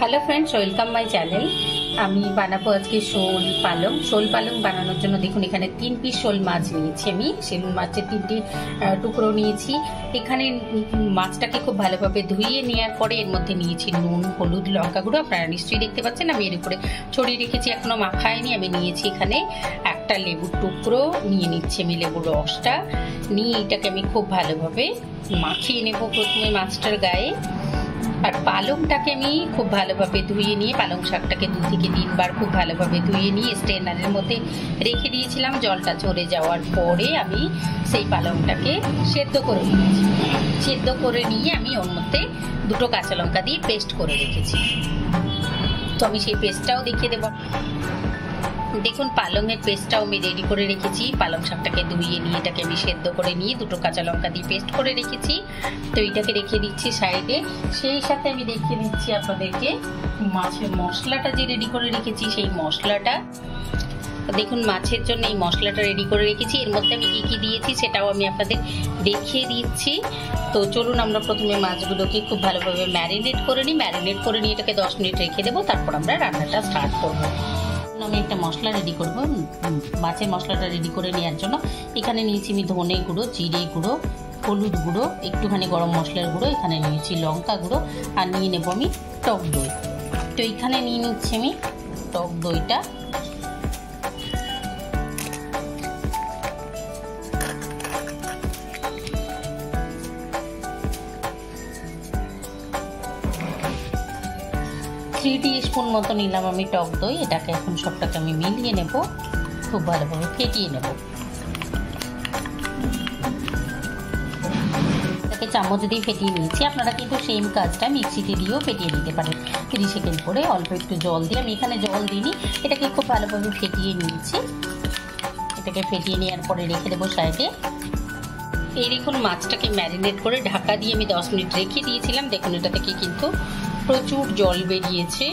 Hello friends, welcome my channel. আমি বানাবো আজকে শোল পালং বানানোর জন্য দেখুন এখানে 3 পিস শোল মাছ নিয়েছি। আমি শোল মাছের 3টি টুকরো নিয়েছি। এখানে মাছটাকে খুব ভালোভাবে ধুয়ে নেওয়ার পরে এর মধ্যে নিয়েছি নুন, হলুদ, লঙ্কা গুঁড়ো। আপনারা নিশ্চয়ই দেখতে পাচ্ছেন আমি এর উপরে ছড়িয়ে রেখেছি, এখনো মাখায়নি। আমি নিয়েছি এখানে একটা লেবুর টুকরো, নিয়ে নিচ্ছি আমি লেবুর রসটা। নিয়ে এটাকে আমি খুব ভালোভাবে মাখিয়ে নেব প্রথমে মাছটার গায়ে। আর পালংটাকে আমি খুব ভালোভাবে ধুয়ে নিয়ে পালং শাকটাকে 2 থেকে 3 বার খুব ভালোভাবে ধুয়ে নিয়ে স্ট্রেনারের মধ্যে রেখে দিয়েছিলাম। জলটা ঝরে যাওয়ার পরে আমি সেই পালংটাকে সেদ্ধ করে নিয়েছি। সেদ্ধ করে নিয়ে আমি ওর মধ্যে 2টো কাঁচা লঙ্কা দিয়ে পেস্ট করে রেখেছি। তো আমি সেই পেস্টটাও দেখিয়ে দেবো। দেখুন পালংয়ের পেস্টটাও আমি রেডি করে রেখেছি। পালং শাকটাকে ধুয়ে নিয়ে এটাকে আমি সেদ্ধ করে নিয়ে 2টো কাঁচা লঙ্কা দিয়ে পেস্ট করে রেখেছি। তো এইটাকে রেখে দিচ্ছি সাইডে। সেই সাথে আমি দেখিয়ে দিচ্ছি আপনাদেরকে মাছের মশলাটা যে রেডি করে রেখেছি সেই মশলাটা। দেখুন মাছের জন্য এই মশলাটা রেডি করে রেখেছি। এর মধ্যে আমি কি কি দিয়েছি সেটাও আমি আপনাদের দেখিয়ে দিচ্ছি। তো চলুন আমরা প্রথমে মাছগুলোকে খুব ভালোভাবে ম্যারিনেট করে নিই। ম্যারিনেট করে নিয়ে এটাকে 10 মিনিট রেখে দেবো, তারপর আমরা রান্নাটা স্টার্ট করবো। আমি একটা মশলা রেডি করব। মাছের মশলাটা রেডি করে নেওয়ার জন্য এখানে নিয়েছি আমি ধনে গুঁড়ো, জিরে গুঁড়ো, হলুদ গুঁড়ো, একটুখানি গরম মশলার গুঁড়ো, এখানে নিয়েছি লঙ্কা গুঁড়ো, আর নিয়ে নেব আমি টক দই। তো এখানে নিয়ে নিচ্ছি আমি টক দইটা। থ্রি টিস্পুন মতো নিলাম আমি টক দই। এটাকে এখন সবটাকে আমি মিলিয়ে নেব, খুব ভালোভাবে ফেটিয়ে নেব। এটাকে চামচ দিয়ে ফেটিয়ে নিয়েছি। আপনারা কিন্তু সেম কাজটা মিক্সিতে দিয়েও ফেটিয়ে নিতে পারেন। 30 সেকেন্ড করে অল্প একটু জল দিয়ে, আমি এখানে জল দিইনি, এটাকে খুব ভালোভাবে ফেটিয়ে নিয়েছি। এটাকে ফেটিয়ে নেওয়ার পরে রেখে দেবো সাইডে। এই দেখুন মাছটাকে ম্যারিনেট করে ঢাকা দিয়ে আমি 10 মিনিট রেখে দিয়েছিলাম। দেখুন এটা থেকে কিন্তু প্রচুর জল বেরিয়েছে।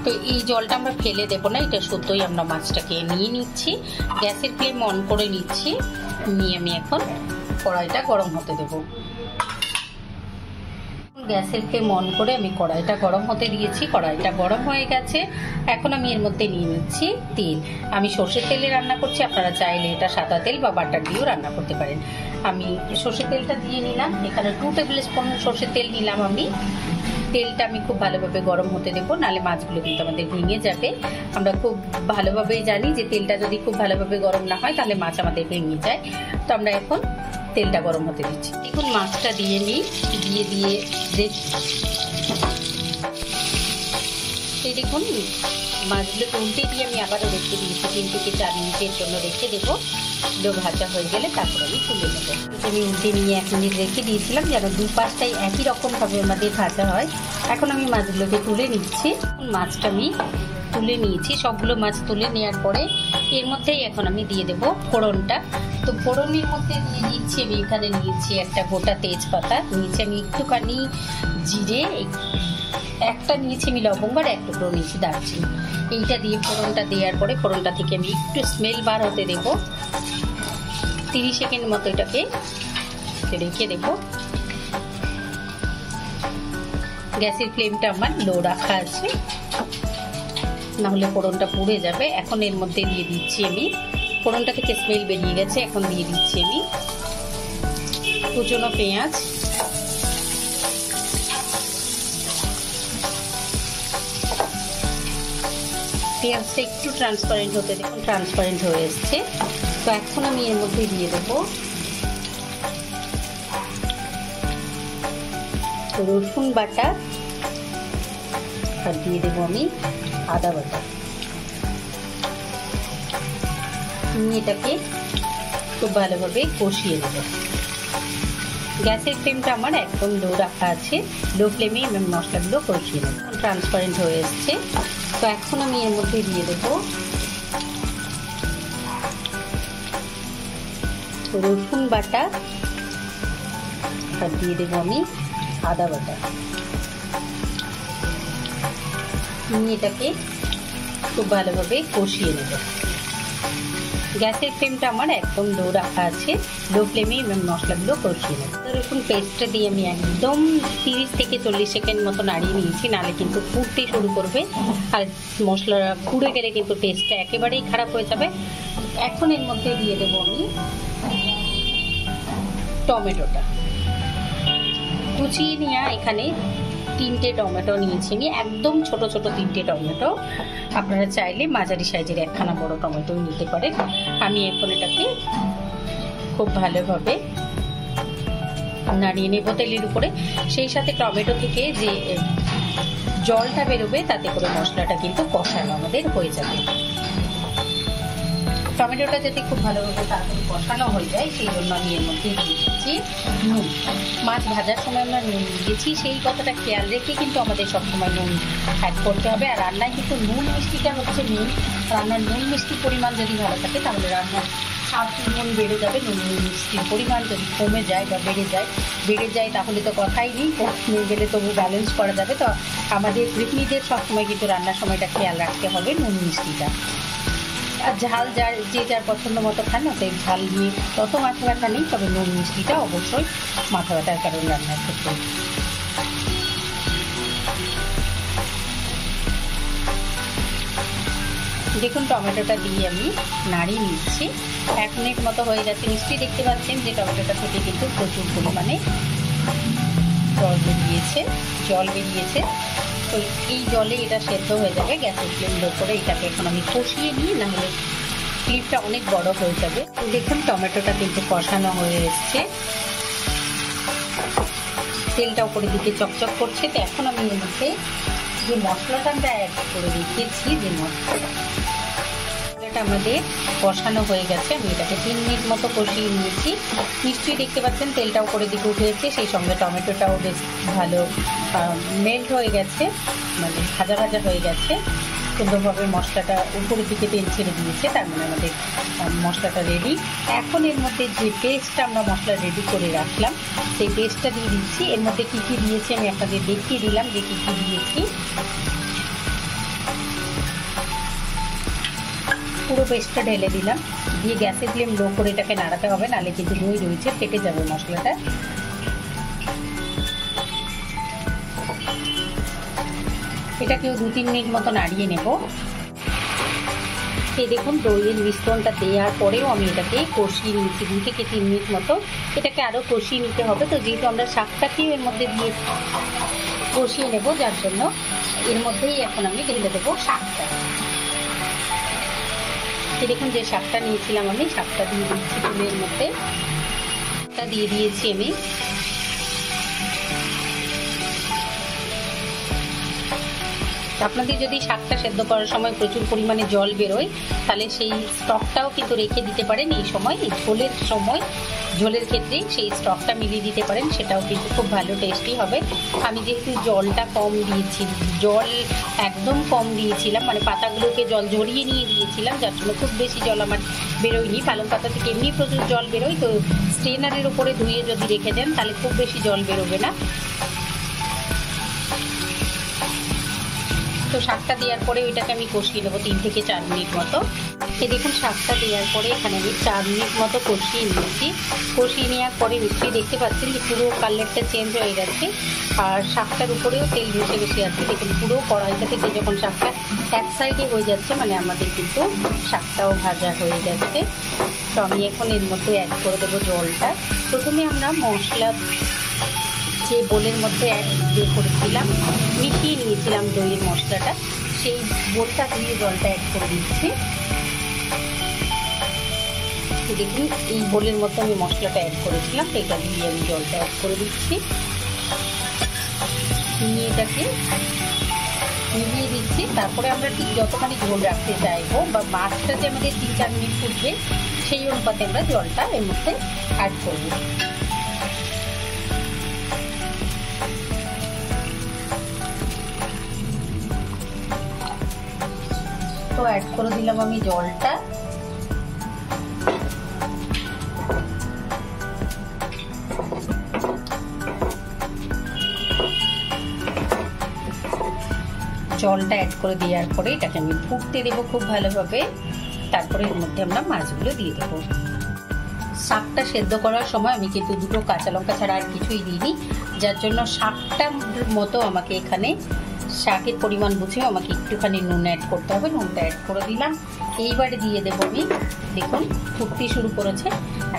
তো এই জলটা আমরা ফেলে দেবো না, এটা শুদ্ধই আমরা মাছটাকে নিয়ে নিচ্ছি। গ্যাসের ফ্লেম অন করে নিচ্ছি। নিয়ে আমি এখন কড়াইটা গরম হতে দেব। গ্যাসের ফ্লেম অন করে আমি কড়াইটা গরম হতে দিয়েছি। কড়াইটা গরম হয়ে গেছে। এখন আমি এর মধ্যে নিয়ে নিচ্ছি তেল। আমি সর্ষের তেলে রান্না করছি, আপনারা চাইলে এটা সাদা তেল বা বাটার দিয়েও রান্না করতে পারেন। আমি সর্ষের তেলটা দিয়ে নিলাম। এখানে 2 টেবিল স্পুন সর্ষের তেল নিলাম আমি। তেলটা আমি খুব ভালোভাবে গরম হতে দেবো, নাহলে মাছগুলো কিন্তু আমাদের ভেঙে যাবে। আমরা খুব ভালোভাবেই জানি যে তেলটা যদি খুব ভালোভাবে গরম না হয় তাহলে মাছ আমাদের ভেঙে যায়। তো আমরা এখন তেলটা গরম হতে দিচ্ছি। দেখুন মাছটা দিয়ে নিই, দিয়ে এই দেখুন মাছগুলো উল্টে দিয়ে আমি আবারও রেখে দিয়েছি। 3 থেকে 4 মিনিটের জন্য রেখে দেবো। এগুলো ভাজা হয়ে গেলে তারপর আমি তুলে নেবো। আমি উল্টে নিয়ে 1 মিনিট রেখে দিয়েছিলাম যেন 2 পাশটাই একই রকমভাবে আমাদের ভাজা হয়। এখন আমি মাছগুলোকে তুলে নিচ্ছি। মাছটা আমি তুলে নিয়েছি। সবগুলো মাছ তুলে নেওয়ার পরে এর মধ্যেই এখন আমি দিয়ে দেবো ফোড়নটা। তো ফোড়নের মধ্যে দিয়ে দিচ্ছি আমি এখানে নিয়েছি একটা গোটা তেজপাতা, নিয়েছি আমি একটুখানি জিরে, একটা নিয়েছি আমি লবঙ্গ, আর 1 টুকরো নিয়েছি দারচিনি। এইটা দিয়ে ফোড়নটা দেওয়ার পরে ফোড়নটা থেকে আমি একটু স্মেল বার হতে দেবো। 30 সেকেন্ড মতো এটাকে রেখে দেবো। গ্যাসের ফ্লেমটা আমার লো রাখা আছে, নাহলে ফোড়নটা পুড়ে যাবে। এখন এর মধ্যে দিয়ে দিচ্ছি আমি, ফোড়নটা থেকে স্মেল বেরিয়ে গেছে, এখন দিয়ে দিচ্ছি আমি কুচনো পেঁয়াজ। পেঁয়াজটা একটু ট্রান্সপারেন্ট হতে দেখুন, ট্রান্সপারেন্ট হয়ে এসছে। তো এখন আমি এর মধ্যে দিয়ে দেবো রসুন বাটা, আর দিয়ে দেবো আমি আদা বাটা। এটাকে খুব ভালোভাবে কষিয়ে দেবো। গ্যাসের ফ্লেমটা আমার একদম লো রাখা আছে, লো ফ্লেমে আমি মশলাগুলো কষিয়ে নেব। ট্রান্সপারেন্ট হয়ে এসছে। তো এখন আমি এর মধ্যে দিয়ে দেবো রসুন বাটা, আর দিয়ে দেবো আমি আদা বাটা। এটাকে খুব ভালোভাবে কষিয়ে নেব। গ্যাসের ফ্লেমটা আমার একদম লো রাখা আছে, লো ফ্লেমে মশলাগুলো কষিয়ে নেব। রসুন পেস্টটা দিয়ে আমি একদম 30 থেকে 40 সেকেন্ড মতো নাড়িয়ে নিয়েছি, নাহলে কিন্তু পুড়তে শুরু করবে আর মশলা পুড়ে গেলে কিন্তু টেস্টটা একেবারেই খারাপ হয়ে যাবে। এখন এর মধ্যে দিয়ে দেবো আমি টমেটোটা কুচিয়ে নিয়ে। এখানে 3টে টমেটো নিয়েছি আমি, একদম ছোট ছোট 3টে টমেটো। আপনারা চাইলে মাঝারি সাইজের একখানা বড় টমেটো নিতে পারেন। আমি এখন এটাকে খুব ভালোভাবে নাড়িয়ে নেব তেলের উপরে। সেই সাথে টমেটো থেকে যে জলটা বেরোবে তাতে করে মশলাটা কিন্তু কষানো আমাদের হয়ে যাবে। টমেটোটা যাতে খুব ভালোভাবে তাড়াতাড়ি কষানো হয়ে যায় সেই জন্য আমি এর মধ্যে দিয়ে দিচ্ছি নুন। মাছ ভাজার সময় আমরা নুন দিয়েছি, সেই কথাটা খেয়াল রেখে কিন্তু আমাদের সবসময় নুন অ্যাড করতে হবে। আর রান্নায় কিন্তু নুন মিষ্টিটা হচ্ছে মেন। রান্নার নুন মিষ্টির পরিমাণ যদি ভালো থাকে তাহলে রান্নার স্বাদ নুন বেড়ে যাবে। নুন মিষ্টির পরিমাণ যদি কমে যায় বা বেড়ে যায় তাহলে তো কথাই নেই, কমে গেলে তবু ব্যালেন্স করা যাবে। তো আমাদের গৃহিণীদের সবসময় কিন্তু রান্নার সময়টা খেয়াল রাখতে হবে নুন মিষ্টিটা। আর ঝাল যার পছন্দ মতো খান না, তাই ঝাল নিয়ে তত মাথা ব্যথা নেই, তবে নুন মিষ্টিটা অবশ্যই মাথা ব্যথার কারণ রান্নার ক্ষেত্রে। দেখুন টমেটোটা দিয়ে আমি নাড়িয়ে নিচ্ছি। 1 মিনিট মতো হয়ে গেছে। নিশ্চয়ই দেখতে পাচ্ছেন যে টমেটোটা থেকে কিন্তু প্রচুর পরিমাণে জল বেরিয়েছে। তো এই জলে এটা সেদ্ধ হয়ে যাবে। গ্যাসের ফ্লেম লো করে এটাকে এখন আমি কষিয়ে নিই, নাহলে ক্লিপটা অনেক বড় হয়ে যাবে। দেখুন টমেটোটা কিন্তু কষানো হয়ে এসছে, তেলটা উপরের দিকে চকচক করছে। তো এখন আমি এর মধ্যে যে মশলাটা আমরা অ্যাড করে রেখেছি, যে মশলাটা আমাদের কষানো হয়ে গেছে, আমি এটাকে 3 মিনিট মতো কষিয়ে নিয়েছি। নিশ্চয়ই দেখতে পাচ্ছেন তেলটা উপরের দিকে উঠে এসেছে, সেই সঙ্গে টমেটোটাও বেশ ভালো মেল্ট হয়ে গেছে, মানে ভাজা ভাজা হয়ে গেছে। সুন্দরভাবে মশলাটা উপরের দিকে তেল ছেড়ে দিয়েছে, তার মানে আমাদের মশলাটা রেডি। এখন এর মধ্যে যে পেস্টটা আমরা মশলা রেডি করে রাখলাম সেই পেস্টটা দিয়ে দিচ্ছি। এর মধ্যে কী কী দিয়েছি আমি আপনাদের দেখিয়ে দিলাম যে কী কী দিয়েছি। পুরো পেস্টটা ঢেলে দিলাম, দিয়ে গ্যাসের ফ্লেম লো করে এটাকে নাড়াতে হবে, নাহলে কিন্তু দই রয়েছে ফেটে যাবে মশলাটা। এটাকেও 2-3 মিনিট মতো নাড়িয়ে নেব। এই দেখুন দইয়ের মিশ্রণটা দেওয়ার পরেও আমি এটাকে কষিয়ে নিয়েছি 2 থেকে 3 মিনিট মতো। এটাকে আরও কষিয়ে নিতে হবে। তো যেহেতু আমরা শাকটাকেও এর মধ্যে দিয়ে কষিয়ে নেব, যার জন্য এর মধ্যেই এখন আমি ঢেলে দেবো শাকটা। দেখুন যে শাকটা নিয়েছিলাম আমি, শাকটা দিয়ে দিচ্ছি তেলের মধ্যে। দিয়ে দিয়েছি আমি। আপনাদের যদি শাকটা সেদ্ধ করার সময় প্রচুর পরিমাণে জল বেরোয় তাহলে সেই স্টকটাও কিন্তু রেখে দিতে পারেন। এই সময় ঝোলের ক্ষেত্রে সেই স্টকটা মিলিয়ে দিতে পারেন, সেটাও কিন্তু খুব ভালো টেস্টি হবে। আমি যেহেতু জলটা কম দিয়েছি, জল একদম কম দিয়েছিলাম, মানে পাতাগুলোকে জল ঝরিয়ে নিয়ে দিয়েছিলাম, যার জন্য খুব বেশি জল আমার বেরোয়নি। পালং পাতা থেকে এমনি প্রচুর জল বেরোয়, তো স্ট্রেনারের উপরে ধুয়ে যদি রেখে দেন তাহলে খুব বেশি জল বেরোবে না। তো শাকটা দেওয়ার পরে ওইটাকে আমি কষিয়ে নেবো 3 থেকে 4 মিনিট মতো। দেখুন শাকটা দেওয়ার পরে এখানে আমি 4 মিনিট মতো কষিয়ে নিয়েছি। কষিয়ে নেওয়ার পরে নিশ্চয়ই দেখতে পাচ্ছেন যে পুরো কালারটা চেঞ্জ হয়ে গেছে, আর শাকটার উপরেও তেল ভেসে ভেসে আছে। দেখুন পুরো কড়াইটা থেকে যখন শাকটা এক সাইডে হয়ে যাচ্ছে, মানে আমাদের কিন্তু শাকটাও ভাজা হয়ে যাচ্ছে। তো আমি এখন এর মধ্যে অ্যাড করে দেবো জলটা। প্রথমে আমরা মশলা যে বোলের মধ্যে দিয়ে করেছিলাম, মিশিয়ে নিয়েছিলাম দইয়ের মশলাটা, সেই বোলটা দিয়ে জলটা অ্যাড করে দিচ্ছি। দেখুন এই বোলের মধ্যে আমি মশলাটা অ্যাড করেছিলাম, সেটা দিয়ে আমি জলটা অ্যাড করে দিচ্ছি। নিয়ে এটাকে মিলিয়ে দিচ্ছি। তারপরে আমরা ঠিক যতখানি ঝোল রাখতে চাইবো বা মাছটা যে আমাদের 3-4 মিনিট ফুটবে সেই অনুপাতে আমরা জলটা এর মধ্যে অ্যাড করবো। তো অ্যাড করে দিলাম আমি জলটা। জলটা অ্যাড করে দেওয়ার পরে এটাকে আমি ফুটতে দেবো খুব ভালোভাবে। তারপরে এর মধ্যে আমরা মাছগুলো দিয়ে দেবো। শাকটা সেদ্ধ করার সময় আমি কিন্তু দুটো কাঁচা লঙ্কা ছাড়া আর কিছুই দিইনি, যার জন্য শাকটার মতো আমাকে এখানে শাকের পরিমাণ বুঝে আমাকে একটুখানি নুন অ্যাড করতে হবে। নুনটা অ্যাড করে দিলাম। এইবারে দিয়ে দেবো আমি, দেখুন ফুটতে শুরু করেছে,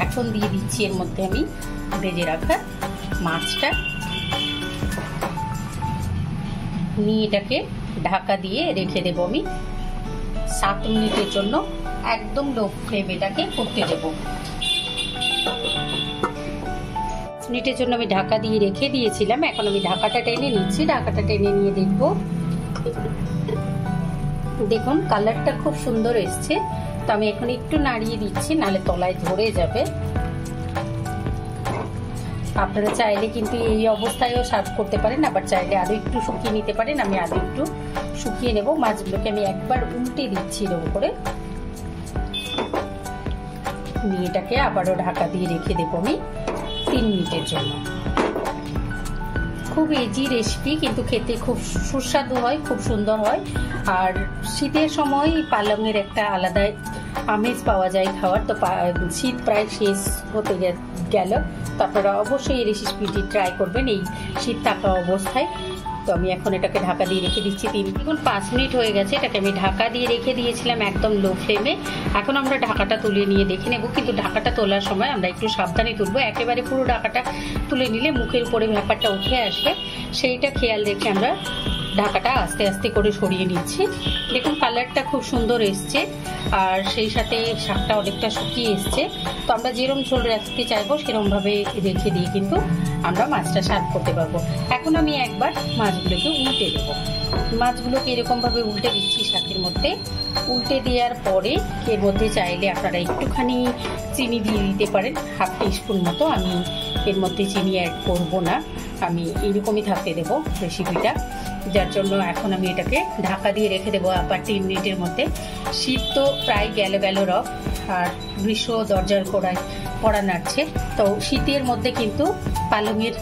এখন দিয়ে দিচ্ছি এর মধ্যে আমি ভেজে রাখা মাছটা। নিয়ে এটাকে ঢাকা দিয়ে রেখে দেবো আমি 7 মিনিটের জন্য। একদম লো ফ্লেমে এটাকে ফুটতে দেবো। 7 মিনিটের জন্য আমি ঢাকা দিয়ে রেখে দিয়েছিলাম। এখন আমি ঢাকাটা টেনে নিচ্ছি। ঢাকাটা টেনে নিয়ে দেখব, দেখুন কালারটা খুব সুন্দর এসছে। তো আমি এখন একটু নাড়িয়ে দিচ্ছি, নাহলে তলায় ধরে যাবে। আপনারা চাইলে কিন্তু এই অবস্থায়ও সার্ভ করতে পারেন, আবার চাইলে আরো একটু শুকিয়ে নিতে পারেন। আমি আরো একটু শুকিয়ে নেব। মাছগুলোকে আমি একবার উল্টে দিচ্ছি এর উপরে, নিয়ে এটাকে আবারও ঢাকা দিয়ে রেখে দেবো আমি 3 মিনিটের জন্য। খুব ইজি রেসিপি, কিন্তু খেতে খুব সুস্বাদু হয়, খুব সুন্দর হয়। আর শীতের সময় পালংয়ের একটা আলাদা আমেজ পাওয়া যায় খাওয়ার। তো শীত প্রায় শেষ হতে গেল, তো আপনারা অবশ্যই এই রেসিপিটি ট্রাই করবেন এই শীত থাকা অবস্থায়। তো আমি এখন এটাকে ঢাকা দিয়ে রেখে দিচ্ছি। 5 মিনিট হয়ে গেছে। এটাকে আমি ঢাকা দিয়ে রেখে দিয়েছিলাম একদম লো ফ্লেমে। এখন আমরা ঢাকাটা তুলে নিয়ে দেখে নেব, কিন্তু ঢাকাটা তোলার সময় আমরা একটু সাবধানে তুলবো। একেবারে পুরো ঢাকাটা তুলে নিলে মুখের উপরে ব্যাপারটা উঠে আসবে, সেইটা খেয়াল রেখে আমরা ঢাকাটা আস্তে আস্তে করে সরিয়ে নিচ্ছি। দেখুন কালারটা খুব সুন্দর এসছে, আর সেই সাথে শাকটা অনেকটা শুকিয়ে এসছে। তো আমরা যেরকম ঝোল রাখতে চাইবো সেরকমভাবে রেখে দিয়ে কিন্তু আমরা মাছটা সার্ভ করতে পারবো। এখন আমি একবার মাছগুলোকে উল্টে দেবো। মাছগুলোকে এরকমভাবে উল্টে দিচ্ছি শাকের মধ্যে। উল্টে দেওয়ার পরে এর মধ্যে চাইলে আপনারা একটুখানি চিনি দিয়ে দিতে পারেন, 1/2 টিস্পুন মতো। আমি এর মধ্যে চিনি অ্যাড করবো না, আমি এইরকমই থাকতে দেবো রেসিপিটা, যার জন্য এখন আমি এটাকে ঢাকা দিয়ে রেখে দেবো আবার 3 মিনিটের মধ্যে। শীত তো প্রায় গেল রব, আর গ্রীষ্ম দরজার কড়া নাড়ছে। তো শীতের মধ্যে কিন্তু পালংয়ের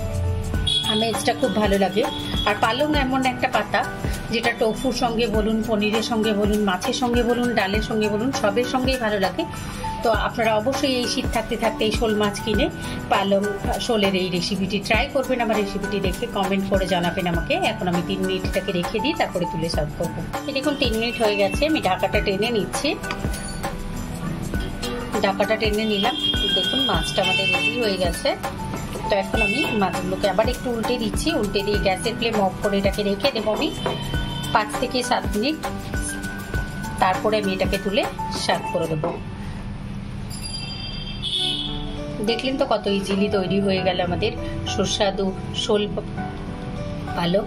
আমেজটা খুব ভালো লাগে। আর পালং এমন একটা পাতা যেটা টোফুর সঙ্গে বলুন, পনিরের সঙ্গে বলুন, মাছের সঙ্গে বলুন, ডালের সঙ্গে বলুন, সবের সঙ্গেই ভালো লাগে। তো আপনারা অবশ্যই এই শীত থাকতে থাকতে এই শোল মাছ কিনে পালং শোলের এই রেসিপিটি ট্রাই করবেন। আমার রেসিপিটি দেখে কমেন্ট করে জানাবেন আমাকে। এখন আমি 3 মিনিট এটাকে রেখে দিই, তারপরে তুলে সার্ভ করবো। দেখুন 3 মিনিট হয়ে গেছে, আমি ঢাকাটা টেনে নিচ্ছি। ঢাকাটা টেনে নিলাম। দেখুন মাছটা আমাদের রেডি হয়ে গেছে। তো এখন আমি মাছগুলোকে আবার একটু উল্টে দিচ্ছি। উল্টে দিয়ে গ্যাসের ফ্লেম অফ করে এটাকে রেখে দেবো আমি 5 থেকে 7 মিনিট। তারপরে আমি এটাকে তুলে সার্ভ করে দেবো। দেখলেন তো কত ইজিলি তৈরি হয়ে গেল আমাদের সুস্বাদু শোল পালং।